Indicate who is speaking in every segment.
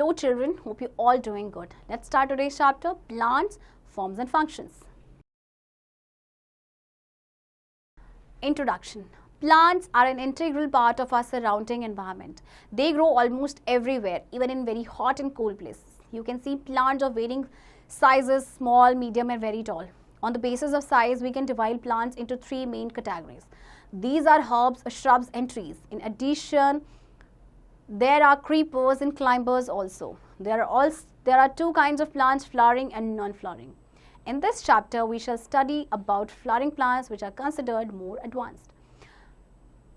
Speaker 1: Hello children, hope you all doing good. Let's start today's chapter, plants, forms and functions. Introduction. Plants are an integral part of our surrounding environment. They grow almost everywhere, even in very hot and cold places. You can see plants of varying sizes, small, medium and very tall. On the basis of size, we can divide plants into three main categories. These are herbs, shrubs and trees. In addition, there are creepers and climbers also. There are two kinds of plants, flowering and non-flowering. In this chapter, we shall study about flowering plants which are considered more advanced.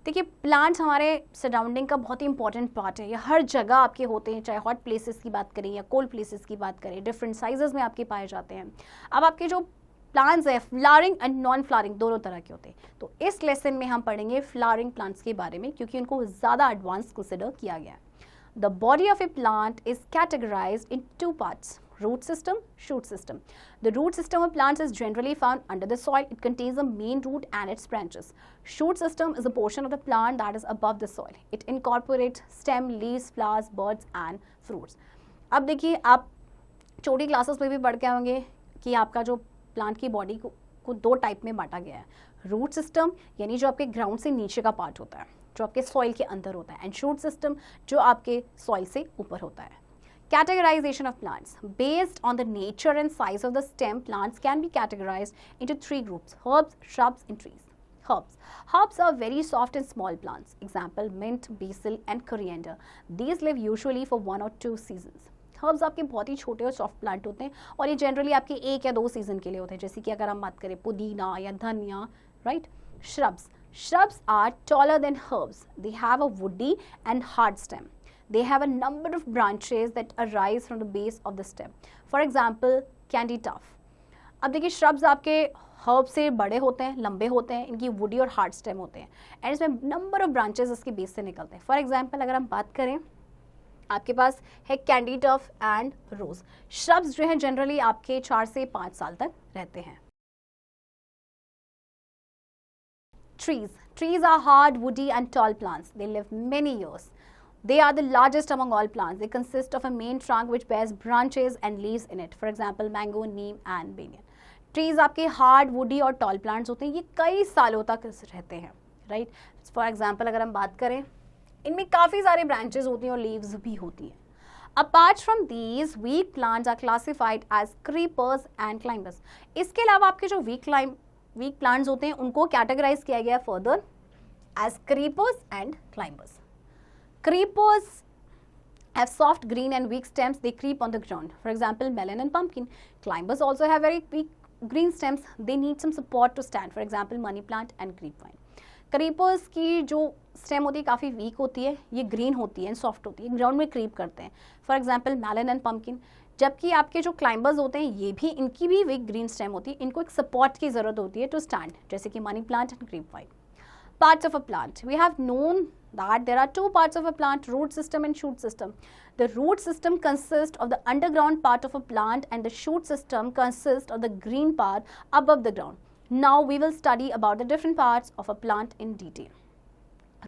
Speaker 1: देखिए plants हमारे surrounding का बहुत ही important part है. ये हर जगह आपके होते हैं, चाहे हॉट प्लेसेस की बात करें या कोल्ड प्लेसेस की बात करें. डिफरेंट साइजेस में आपके पाए जाते हैं. अब आपके जो प्लांट्स है फ्लावरिंग एंड नॉन फ्लावरिंग दोनों तरह के होते हैं. तो इस लेसन में हम पढ़ेंगे फ्लावरिंग प्लांट्स के बारे में, क्योंकि उनको ज़्यादा एडवांस कंसिडर किया गया है. The body of A plant is categorised in two parts, root system, shoot system. The root system of plants is generally found under the soil. It contains the main root and its branches. Shoot system is a portion of the plant that is above the soil. It incorporates stem, leaves, flowers, buds and fruits. अब देखिए आप छोटी classes में भी पढ़ के होंगे कि आपका जो प्लांट की बॉडी को दो टाइप में बांटा गया है. रूट सिस्टम यानी जो आपके ग्राउंड से नीचे का पार्ट होता है, जो आपके सॉइल के अंदर होता है, एंड शूट सिस्टम जो आपके सॉइल से ऊपर होता है. Categorization of plants. Based on the nature and size of the stem, plants can be categorized into three groups: herbs, shrubs and trees. Herbs. Herbs are very soft and small plants. Example, mint, basil and coriander. These live usually for 1 or 2 seasons. Herbs आपके बहुत ही छोटे और soft plant होते हैं और ये generally आपके 1 या 2 सीजन के लिए होते हैं. जैसे कि अगर हम बात करें पुदीना या धनिया, right. Shrubs. Shrubs are taller than herbs. They have a woody and hard stem. They have a number of branches that arise from the base of the stem. For example, candy tuft. अब देखिए shrubs आपके herb से बड़े होते हैं, लंबे होते हैं, इनकी woody और hard stem होते हैं, एंड इसमें number of branches इसके बेस से निकलते हैं. For example, अगर हम बात करें आपके पास है candytuft and rose. shrubs जो है जनरली आपके 4 से 5 साल तक रहते हैं. Trees. Trees are hard, woody and tall plants. They live many years. They are the largest among all plants. They consist of a main trunk which bears branches and leaves in it. For example, mango, neem and banyan. Trees आपके hard, woody और tall plants होते हैं. ये कई सालों तक रहते हैं, right? For example, अगर हम बात करें, इनमें काफ़ी सारे branches होती हैं और leaves भी होती हैं. Apart from these, weak plants are classified as creepers and climbers. इसके अलावा आपके जो weak plants होते हैं उनको categorize किया गया further as creepers and climbers. Creepers have soft green and weak stems. They creep on the ground. For example, melon and pumpkin. Climbers also have very weak green stems. They need some support to stand. For example, money plant and grapevine. Creepers की जो stem होती है काफ़ी weak होती है, ये green होती है, soft होती है, ground में creep करते हैं. For example, melon and pumpkin. जबकि आपके जो climbers होते हैं ये भी इनकी भी weak green stem होती है, इनको एक support की ज़रूरत होती है to stand, जैसे कि money plant and grapevine. Parts of a plant. We have known that there are two parts of a plant, root system and shoot system. The root system consists of the underground part of a plant and the shoot system consists of the green part above the ground. Now we will study about the different parts of a plant in detail.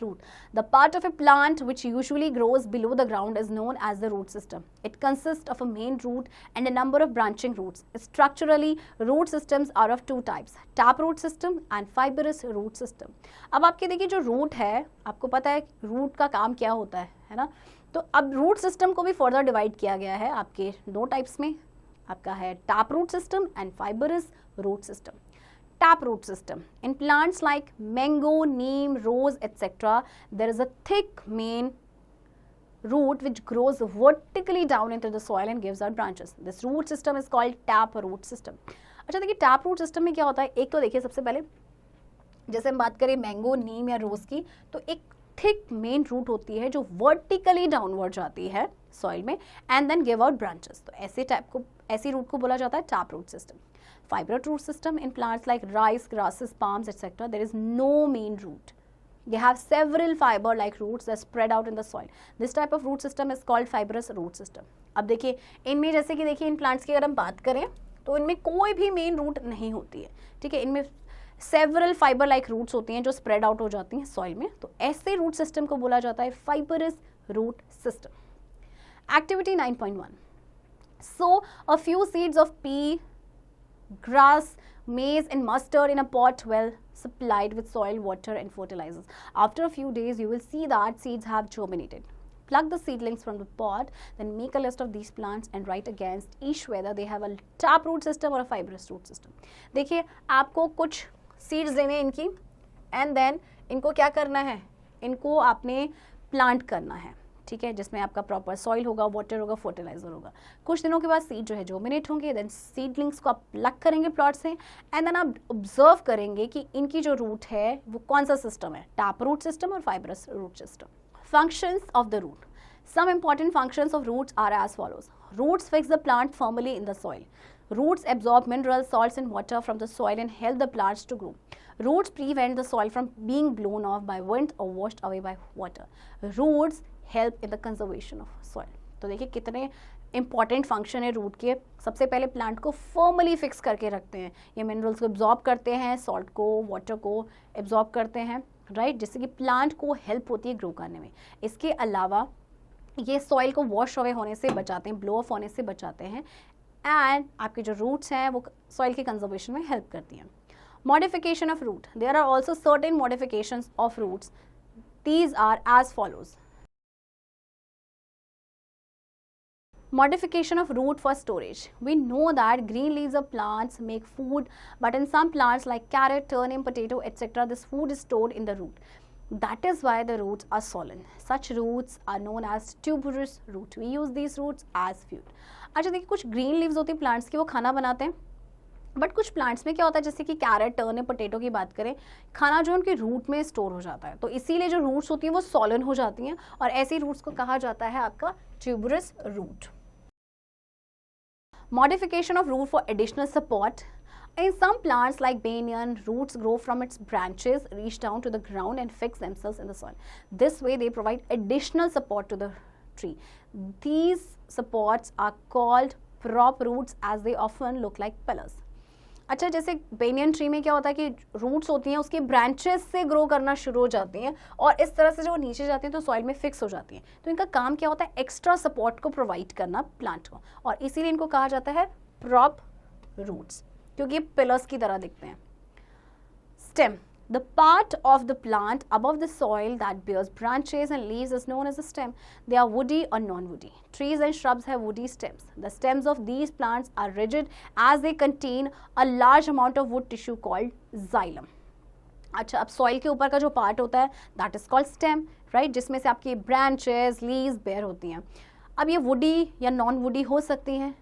Speaker 1: Root. The part of a plant which usually grows below the ground is known as the root system. It consists of a main root and a number of branching roots. Structurally, root systems are of two types, taproot system and fibrous root system. अब आपके देखिए जो root है, आपको पता है root का काम क्या होता है ना? तो अब root system को भी further divide किया गया है आपके दो types में. आपका है taproot system and fibrous root system. Taproot system. In plants like mango, neem, rose, etc., there is a thick main root which grows vertically down into the soil and gives out branches. This root system is called taproot system. अच्छा देखिए taproot system में क्या होता है, एक तो देखिए सबसे पहले जैसे हम बात करें मैंगो, नीम या रोज की, तो एक थिक मेन रूट होती है जो वर्टिकली डाउनवर्ड जाती है सॉइल में and then give out branches. तो ऐसी रूट को बोला जाता है taproot system. Fibrous root system. In plants like rice, grasses, palms, etc., there is no main root. They have several fiber-like roots that spread out in the soil. This type of root system is called fibrous root system. अब देखिए इनमें जैसे कि देखिए in plants की अगर हम बात करें तो इनमें कोई भी मेन रूट नहीं होती है, ठीक है. इनमें सेवरल फाइबर लाइक रूट्स होती हैं जो स्प्रेड आउट हो जाती हैं सॉइल में. तो ऐसे रूट सिस्टम को बोला जाता है fibrous root system. Activity 9.1. Sow a few seeds of pea, grass, maize and mustard in a pot well supplied with soil, water and fertilizers. After a few days, you will see that seeds have germinated. Pluck the seedlings from the pot, then make a list of these plants and write against each whether they have a taproot system or a fibrous root system. देखिए आपको कुछ seeds देने हैं इनकी and then इनको क्या करना है, इनको आपने प्लांट करना है, ठीक है, जिसमें आपका प्रॉपर सॉइल होगा, वाटर होगा, फर्टिलाइजर होगा. कुछ दिनों के बाद सीड जो है जर्मिनेट होंगे, देन सीडलिंग्स को आप प्लक करेंगे प्लॉट से एंड देन आप ऑब्जर्व करेंगे कि इनकी जो रूट है वो कौन सा सिस्टम है, टैप रूट सिस्टम और fibrous root system. Functions of the root. Some important functions of roots are as follows. Roots fix the plant firmly in the soil. Roots absorb minerals, salts and water from the soil and help the plants to grow. Roots prevent the soil from being blown off by wind or washed away by water. Roots help in the conservation of soil. तो देखिए कितने important function है root के. सबसे पहले plant को firmly fix करके रखते हैं, ये मिनरल्स को एब्जॉर्ब करते हैं, सॉल्ट को, वाटर को एब्जॉर्ब करते हैं, राइट, जिससे कि प्लांट को हेल्प होती है ग्रो करने में. इसके अलावा ये सॉइल को वॉश अवे होने से बचाते हैं, ब्लो ऑफ होने से बचाते हैं एंड आपके जो रूट्स हैं वो सॉइल के कंजर्वेशन में हेल्प करती हैं. Modification of root. There are also certain modifications of roots. These are as follows. Modification of root for storage. We know that green leaves of plants make food, but in some plants like carrot, turnip, potato, etc., this food is stored in the root. That is why the roots are swollen. Such roots are known as tuberous root. We use these roots as food. अच्छा देखिए, कुछ green leaves होती है plants की, वो खाना बनाते हैं, बट कुछ प्लांट्स में क्या होता है, जैसे कि कैरेट, टर्निप, पोटैटो की बात करें, खाना जो उनके रूट में स्टोर हो जाता है, तो इसीलिए जो रूट्स होती हैं वो सॉलन हो जाती हैं और ऐसी रूट्स को कहा जाता है आपका tuberous root. Modification of root for additional support. In some plants like banyan, roots grow from its branches, reach down to the ground and fix themselves in the soil. This way they provide additional support to the tree. These supports are called prop roots as they often look like pillars. अच्छा, जैसे banyan tree में क्या होता है कि roots होती हैं उसके ब्रांचेस से ग्रो करना शुरू हो जाती हैं और इस तरह से जो नीचे जाती हैं तो सॉइल में फिक्स हो जाती हैं, तो इनका काम क्या होता है, एक्स्ट्रा सपोर्ट को प्रोवाइड करना प्लांट को, और इसीलिए इनको कहा जाता है प्रॉप रूट्स, क्योंकि ये पिलर्स की तरह दिखते हैं. Stem. The part of the plant above the soil that bears branches and leaves is known as a stem. They are woody or non-woody. Trees and shrubs have woody stems. The stems of these plants are rigid as they contain a large amount of wood tissue called xylem. अच्छा, अब soil के ऊपर का जो part होता है that is called stem, right, जिसमें से आपकी ब्रांचेस, लीव्स बेयर होती हैं. अब ये वुडी या नॉन वुडी हो सकती हैं.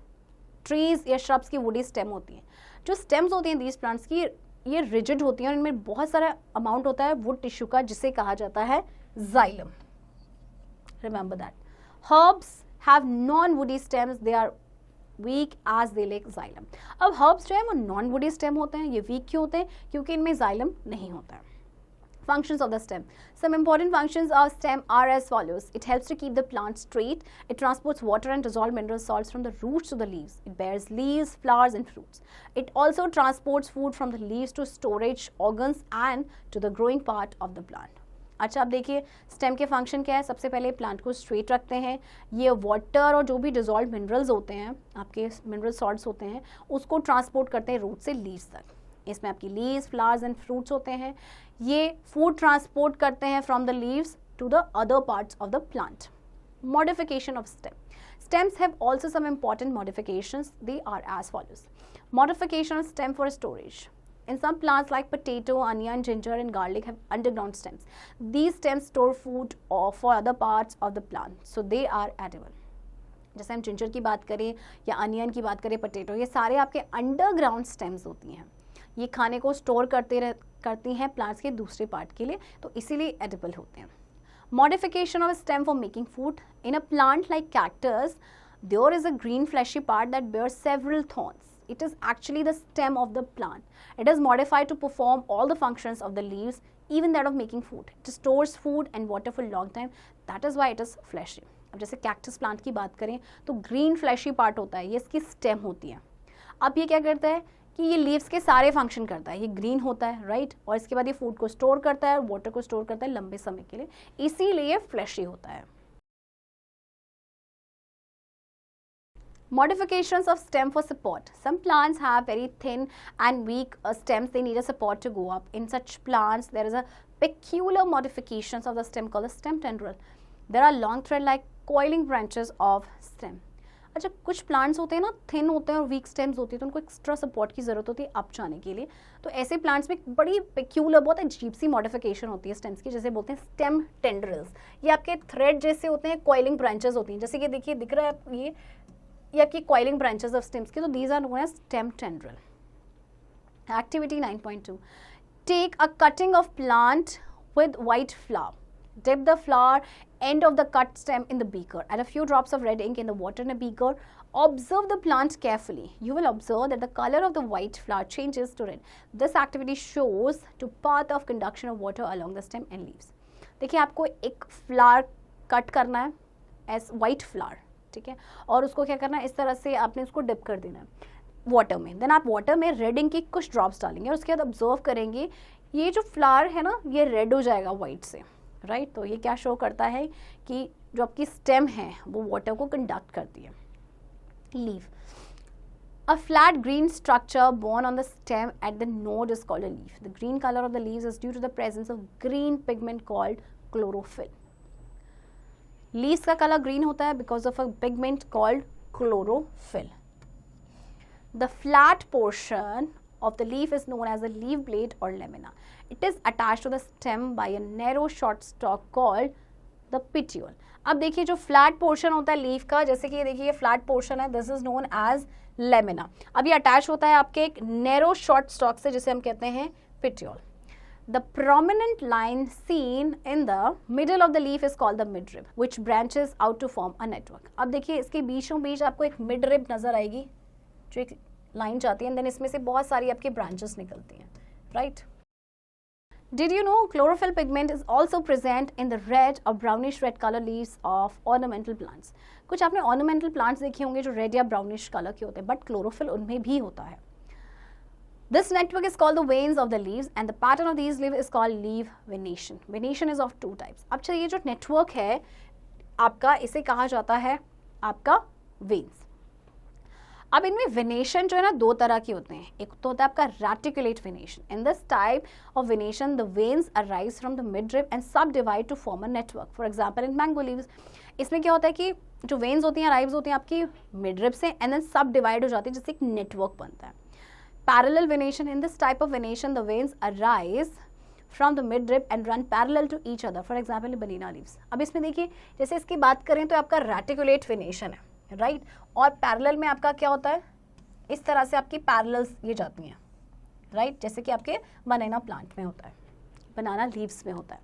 Speaker 1: ट्रीज या श्रब्स की वुडी स्टेम होती हैं. जो स्टेम्स होती हैं दीज प्लांट्स की, ये रिजिड होती हैं और इनमें बहुत सारा अमाउंट होता है वुड टिश्यू का, जिसे कहा जाता है xylem. Remember that. Herbs have non woody stems, they are weak as they lack xylem. अब हर्ब्स जो है वो नॉन वुडी स्टेम होते हैं. ये वीक क्यों होते हैं, क्योंकि इनमें जाइलम नहीं होता है. Functions of the stem. Some important functions of stem are as follows. It helps to keep the plant straight. It transports water and dissolved mineral salts from the roots to the leaves. It bears leaves, flowers and fruits. It also transports food from the leaves to storage organs and to the growing part of the plant. अच्छा, अब देखिए stem के function क्या है. सबसे पहले plant को straight रखते हैं. ये वाटर और जो भी डिजॉल्व मिनरल्स होते हैं, आपके मिनरल सॉल्ट्स होते हैं, उसको ट्रांसपोर्ट करते हैं रूट से लीव्स तक. इसमें आपकी लीव्स, फ्लावर्स एंड फ्रूट्स होते हैं. ये फूड ट्रांसपोर्ट करते हैं from the leaves to the other parts of the plant. Modification of stem. Stems have also some important modifications. They are as follows. Modification of stem for storage. In some plants like potato, onion, ginger and garlic have underground stems. These stems store food for other parts of the plant, so they are edible. जैसे हम ginger की बात करें या onion की बात करें, potato, ये सारे आपके अंडरग्राउंड स्टेम्स होती हैं. ये खाने को स्टोर करती हैं प्लांट्स के दूसरे पार्ट के लिए, तो इसीलिए एडिबल होते हैं. Modification of a stem for making food. In a plant like cactus, there is a green fleshy part that bears several thorns. It is actually the stem of the plant. It is modified to perform all the functions of the leaves, even that of making food. It stores food and water for a long time. That is why it is fleshy. अब जैसे cactus plant की बात करें तो green flashy part होता है, ये इसकी स्टेम होती है. अब ये क्या करता है कि ये लीव्स के सारे फंक्शन करता है. ये ग्रीन होता है, राइट, और इसके बाद ये फूड को स्टोर करता है, वाटर को स्टोर करता है लंबे समय के लिए, इसीलिए फ्लैशी होता है. Modifications of stem for support. Some plants have very thin and weak stems. They need a support to go up. In such plants, there is a peculiar modifications of the stem called a stem tendril. There are long thread-like coiling branches of stem. अच्छा, कुछ plants होते हैं ना, thin होते हैं और week stems होती है, तो उनको एक्स्ट्रा सपोर्ट की ज़रूरत होती है अप जाने के लिए. तो ऐसे प्लांट्स में बड़ी पेक्यूलर, बहुत अजीब सी मॉडिफिकेशन होती है स्टेम्स की, जैसे बोलते हैं स्टेम टेंड्रिल्स. ये आपके थ्रेड जैसे होते हैं, कॉइलिंग ब्रांचेस होती हैं, जैसे कि देखिए दिख रहा है ये आपकी कॉइलिंग ब्रांचेस ऑफ स्टेम्स की. तो these are known as stem tendril. Activity 9.2. Take a cutting of plant with white flower. Dip the flower end of the cut stem in the beaker. Add a few drops of red ink in the water in a beaker. Observe the plant carefully. You will observe that the color of the white flower changes to red. This activity shows to path of conduction of water along the stem and leaves. देखिए आपको एक flower cut करना है as white flower, ठीक है, और उसको क्या करना है, इस तरह से आपने उसको डिप कर देना है वाटर में. देन आप वाटर में रेड इंक की कुछ ड्रॉप्स डालेंगे और उसके बाद ऑब्जर्व करेंगे ये जो फ्लावर है ना, ये रेड हो जाएगा वाइट से, राइट. तो ये क्या शो करता है कि जो आपकी स्टेम है वो वाटर को कंडक्ट करती है. Leaf. A flat green structure born on the stem at the node is called a leaf. The green color of the leaves is due to the presence of green pigment called chlorophyll. Leaves का colour green होता है because of a pigment called chlorophyll. The flat portion of the leaf is known as the leaf blade or lamina. It is attached to the stem by a narrow short stalk called the petiole. अब देखिए जो flat portion होता है leaf का, जैसे कि ये देखिए ये फ्लैट पोर्शन है, this is known as lamina. अब ये अटैच होता है आपके एक नैरो शॉर्ट स्टॉक से, जिसे हम कहते हैं petiole. The prominent line seen in the middle of the leaf is called the midrib, which branches out to form a network. अब देखिए इसके बीचों बीच आपको एक midrib नजर आएगी, जो एक लाइन जाती है, एंड देन इसमें से बहुत सारी आपकी ब्रांचेस निकलती हैं, right. Did you know chlorophyll pigment is also present in the red or brownish red color leaves of ornamental plants? कुछ आपने ornamental plants देखे होंगे जो red या brownish color के होते हैं, but chlorophyll उनमें भी होता है. This network is called the veins of the leaves and the pattern of these leaves is called leaf venation. Venation is of two types. अब चलिए ये जो network है आपका, इसे कहा जाता है आपका veins. अब इनमें वेनेशन जो है ना दो तरह के होते हैं. एक तो होता है आपका reticulate venation. In this type of venation the veins arise from the midrib and subdivide to form a network. For example in mango leaves, इसमें क्या होता है कि जो वेन्स होती हैं अराइव्स होती हैं आपकी मिडरिब से, एंड देन सब डिवाइड हो जाती है, जिससे एक नेटवर्क बनता है. Parallel venation. In this type of venation the veins arise from the midrib and run parallel to each other. For example banana leaves. अब इसमें देखिए जैसे इसकी बात करें तो आपका रेटिकुलेट वेनेशन है, राइट, और पैरेलल में आपका क्या होता है, इस तरह से आपकी पैरेलल्स ये जाती हैं, राइट, जैसे कि आपके बनाना प्लांट में होता है, बनाना लीव्स में होता है.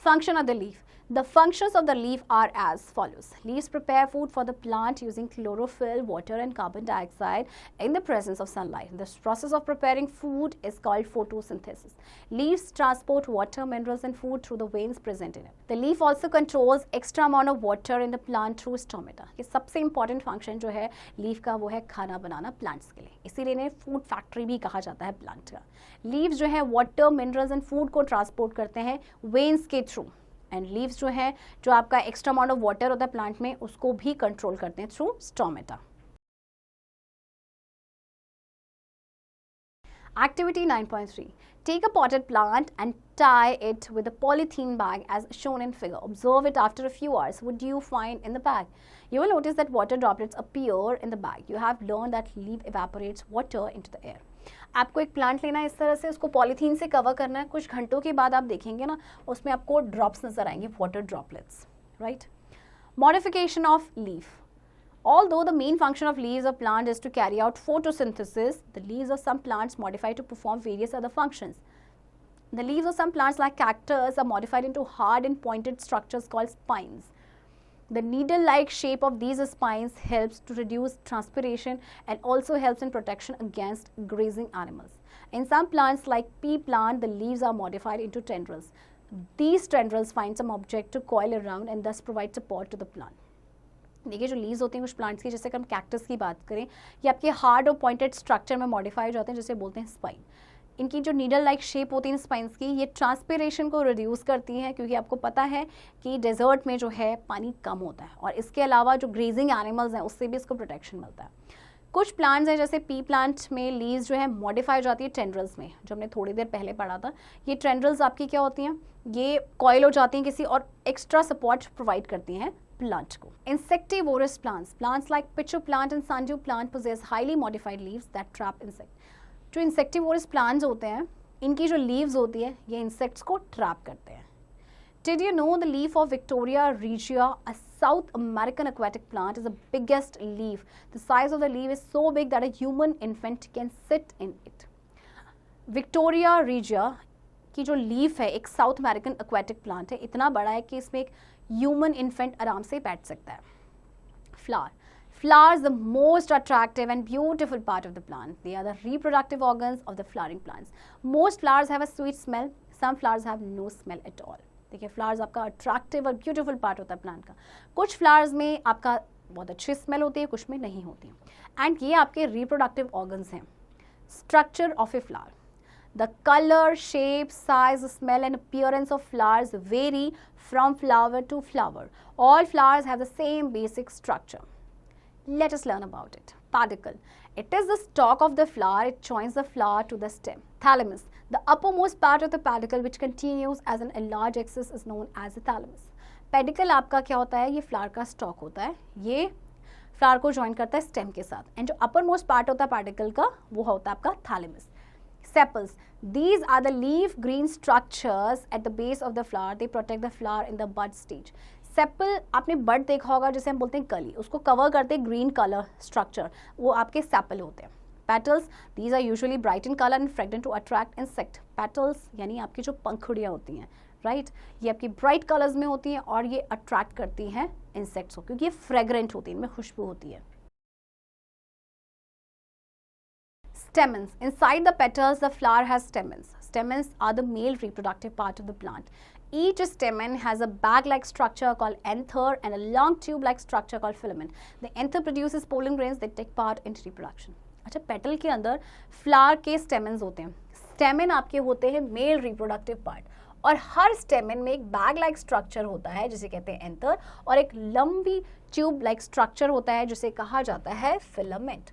Speaker 1: Function of the leaf. The functions of the leaf are as follows. Leaves prepare food for the plant using chlorophyll, water and carbon dioxide in the presence of sunlight. This process of preparing food is called photosynthesis. Leaves transport water, minerals and food through the veins present in it. The leaf also controls extra amount of water in the plant through stomata. ये सबसे important function जो है leaf का वो है खाना बनाना plants के लिए. इसीलिए इन्हें food factory भी कहा जाता है plant का. Leaves जो है water, minerals and food को transport करते हैं veins के through. एंड लीव्स जो है, जो आपका एक्स्ट्रा अमाउंट ऑफ वाटर होता है प्लांट में, उसको भी कंट्रोल करते हैं through stomata. Activity 9.3. Take a potted plant and tie it with a polythene bag as shown in figure. Observe it after a few hours. What do you find in the bag? You will notice that water droplets appear in the bag. You have learned that leaf evaporates water into the air. आपको एक plant लेना है, इस तरह से उसको polythene से cover करना है. कुछ घंटों के बाद आप देखेंगे ना, उसमें आपको ड्रॉप्स नजर आएंगे, water droplets, right. Modification of leaf. Although the main function of leaves of plant is to carry out photosynthesis, the leaves of some plants modify to perform various other functions. The leaves of some plants like cactus are modified into hard and pointed structures called spines. The needle-like shape of these spines helps to reduce transpiration and also helps in protection against grazing animals. In some plants like pea plant, the leaves are modified into tendrils. These tendrils find some object to coil around and thus provide support to the plant. देखिए जो leaves होती हैं कुछ plants की, जैसे कि हम cactus की बात करें, ये आपके हार्ड और पॉइंटेड स्ट्रक्चर में मॉडिफाई हो जाते हैं, जिसे बोलते हैं स्पाइन. इनकी जो नीडल लाइक शेप होती है स्पाइंस की, ये ट्रांसपिरेशन को रिड्यूस करती हैं, क्योंकि आपको पता है कि डेजर्ट में जो है पानी कम होता है, और इसके अलावा जो ग्रेजिंग एनिमल्स हैं उससे भी इसको प्रोटेक्शन मिलता है। कुछ प्लांट्स हैं जैसे पी प्लांट में लीव्स जो है मॉडिफाई हो जाती है टेंड्रल्स में, जो हमने थोड़ी देर पहले पढ़ा था। ये टेंड्रल्स आपकी क्या होती हैं, ये कॉइल हो जाती हैं किसी और एक्स्ट्रा सपोर्ट प्रोवाइड करती हैं प्लांट को। Insectivorous plants like pitcher plant and sundew plant possess highly modified leaves that trap insect. जो इंसेक्टिवोरस प्लांट्स होते हैं इनकी जो लीव्स होती है ये इंसेक्ट्स को ट्रैप करते हैं। Did you know the leaf of Victoria regia, a South American aquatic plant, is the biggest leaf? The size of the leaf is so big that a human infant can sit in it. Victoria regia की जो leaf है एक south American aquatic plant है, इतना बड़ा है कि इसमें एक ह्यूमन इन्फेंट आराम से बैठ सकता है। Flowers, the most attractive and beautiful part of the plant. They are the reproductive organs of the flowering plants. Most flowers have a sweet smell. Some flowers have no smell at all. देखिए flowers आपका attractive और beautiful part होता है plant का। कुछ flowers में आपका बहुत अच्छी स्मेल होती है, कुछ में नहीं होती है। एंड ये आपके रिप्रोडक्टिव ऑर्गन्स हैं। Structure of a flower, the colour, shape, size, smell and appearance of flowers vary from flower to flower. All flowers have the same basic structure. Let us learn about it. Pedicle. It is the stalk of the flower. It joins the flower to the stem. Thalamus. The uppermost part of the pedicle which continues as an enlarged axis is known as the thalamus. Pedicle आपका क्या होता है, ये flower का stock होता है, ये flower को ज्वाइन करता है स्टेम के साथ। एंड जो uppermost part होता है पेडिकल का वो होता है आपका thalamus. Sepals. These are the leaf green structures at the base of the flower. They protect the flower in the bud stage. Sepal आपने बड देखा होगा, जैसे हम बोलते हैं कली, उसको कवर करते हैं ग्रीन कलर स्ट्रक्चर, वो आपके सेपल होते हैं। Petals, these are usually bright in colour and fragrant to attract insect. Petals यानी आपकी जो पंखुड़ियाँ होती हैं, राइट, ये आपकी ब्राइट कलर्स में होती हैं और ये अट्रैक्ट करती हैं इंसेक्ट्स को, क्योंकि ये फ्रेग्रेंट होती है, इनमें खुशबू होती है। Stamens. Inside the petals, the flower has stamens. Stamens are the male reproductive part of the plant. Each stamen has a bag-like structure called anther and a long tube-like structure called filament. The anther produces pollen grains that take part in reproduction. अच्छा, petal के अंदर flower के stamens होते हैं। Stamen आपके होते हैं male reproductive part, और हर स्टेमेन में एक बैग लाइक स्ट्रक्चर होता है जिसे कहते हैं एंथर, और एक लंबी ट्यूब लाइक स्ट्रक्चर होता है जिसे कहा जाता है फिलामेंट।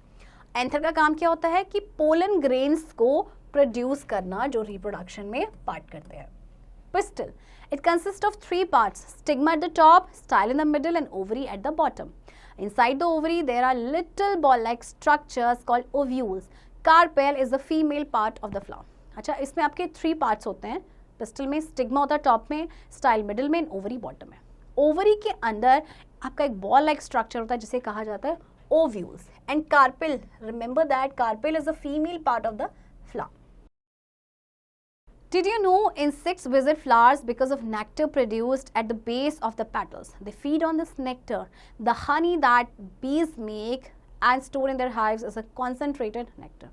Speaker 1: एंथर का काम क्या होता है कि पोलन ग्रेन्स को प्रोड्यूस करना, जो रिप्रोडक्शन में पार्ट करते हैं। Pistil. It consists of three parts: stigma at the top, style in the middle, and ovary at the bottom. Inside the ovary, there are little ball-like structures called ovules. Carpel is the female part of the flower. अच्छा, इसमें आपके three parts होते हैं। Pistol में stigma होता है top में, style middle में, ओवरी बॉटम में। ओवरी के अंदर आपका एक बॉल लाइक स्ट्रक्चर होता है जिसे कहा जाता है ovules. And carpel, remember that carpel is the female part of the flower. Did you know insects visit flowers because of nectar produced at the base of the petals? They feed on this nectar. The honey that bees make and store in their hives is a concentrated nectar.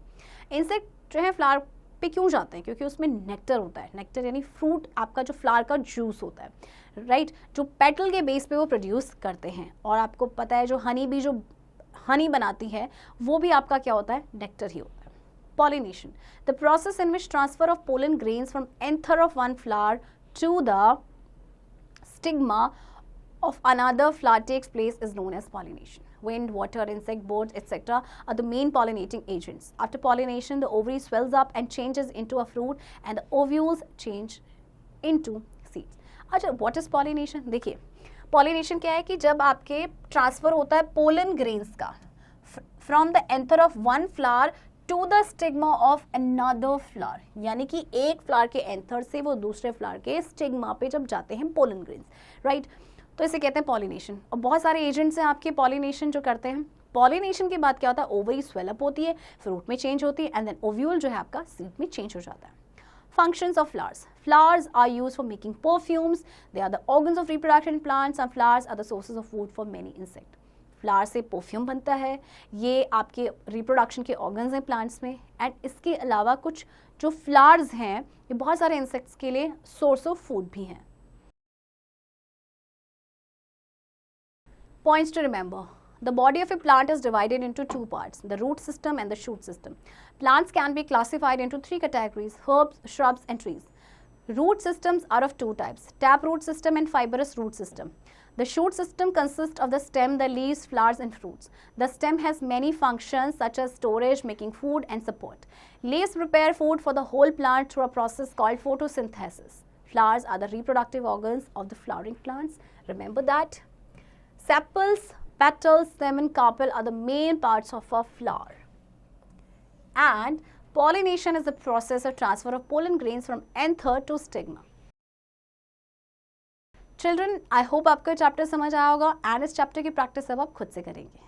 Speaker 1: Insect जो है flower पे क्यों जाते हैं? क्योंकि उसमें nectar होता है। नेक्टर यानी फ्रूट, आपका जो फ्लावर का जूस होता है, राइट, जो पेटल के बेस पे वो प्रोड्यूस करते हैं। और आपको पता है जो हनी बी जो हनी बनाती है वो भी आपका क्या होता है, नेक्टर ही होता है। Pollination, the process in which transfer of pollen grains from anther of one flower to the stigma of another flower takes place is known as pollination. Wind, water, insect, birds, etc. are the main pollinating agents. After pollination, the ovary swells up and changes into a fruit, and the ovules change into seeds. अच्छा, what is pollination? देखिए, pollination क्या है कि जब आपके transfer होता है pollen grains का from the anther of one flower to the stigma of another flower, यानी कि एक फ्लावर के एंथर से वो दूसरे फ्लावर के स्टिग्मा पे जब जाते हैं पोलन ग्रेन्स, राइट, तो इसे कहते हैं पॉलिनेशन। और बहुत सारे एजेंट्स हैं आपके पॉलिनेशन जो करते हैं। पॉलिनेशन के बाद क्या होता है, ओवरी स्वेलअप होती है, फ्रूट में चेंज होती है, एंड देन ओव्यूल जो है आपका सीड में चेंज हो जाता है। Functions of flowers. Flowers are used for making perfumes. They are the organs of reproduction in plants. Some flowers are the sources of food for many insects. Flower से perfume बनता है, ये आपके reproduction के organs हैं plants में। And इसके अलावा कुछ जो फ्लावर्स हैं ये बहुत सारे इंसेक्ट्स के लिए सोर्स ऑफ फूड भी हैं। Points to remember, The body of a plant is divided into two parts, the root system and the shoot system. Plants can be classified into three categories, herbs, shrubs and trees. Root systems are of two types, taproot system and fibrous root system. The shoot system consists of the stem, the leaves, flowers and fruits. The stem has many functions such as storage, making food and support. Leaves prepare food for the whole plant through a process called photosynthesis. Flowers are the reproductive organs of the flowering plants. Remember that. Sepals, petals, stem and carpel are the main parts of a flower. And pollination is the process of transfer of pollen grains from anther to stigma. Children, I hope आपको chapter समझ आया होगा and इस chapter की practice अब आप खुद से करेंगे.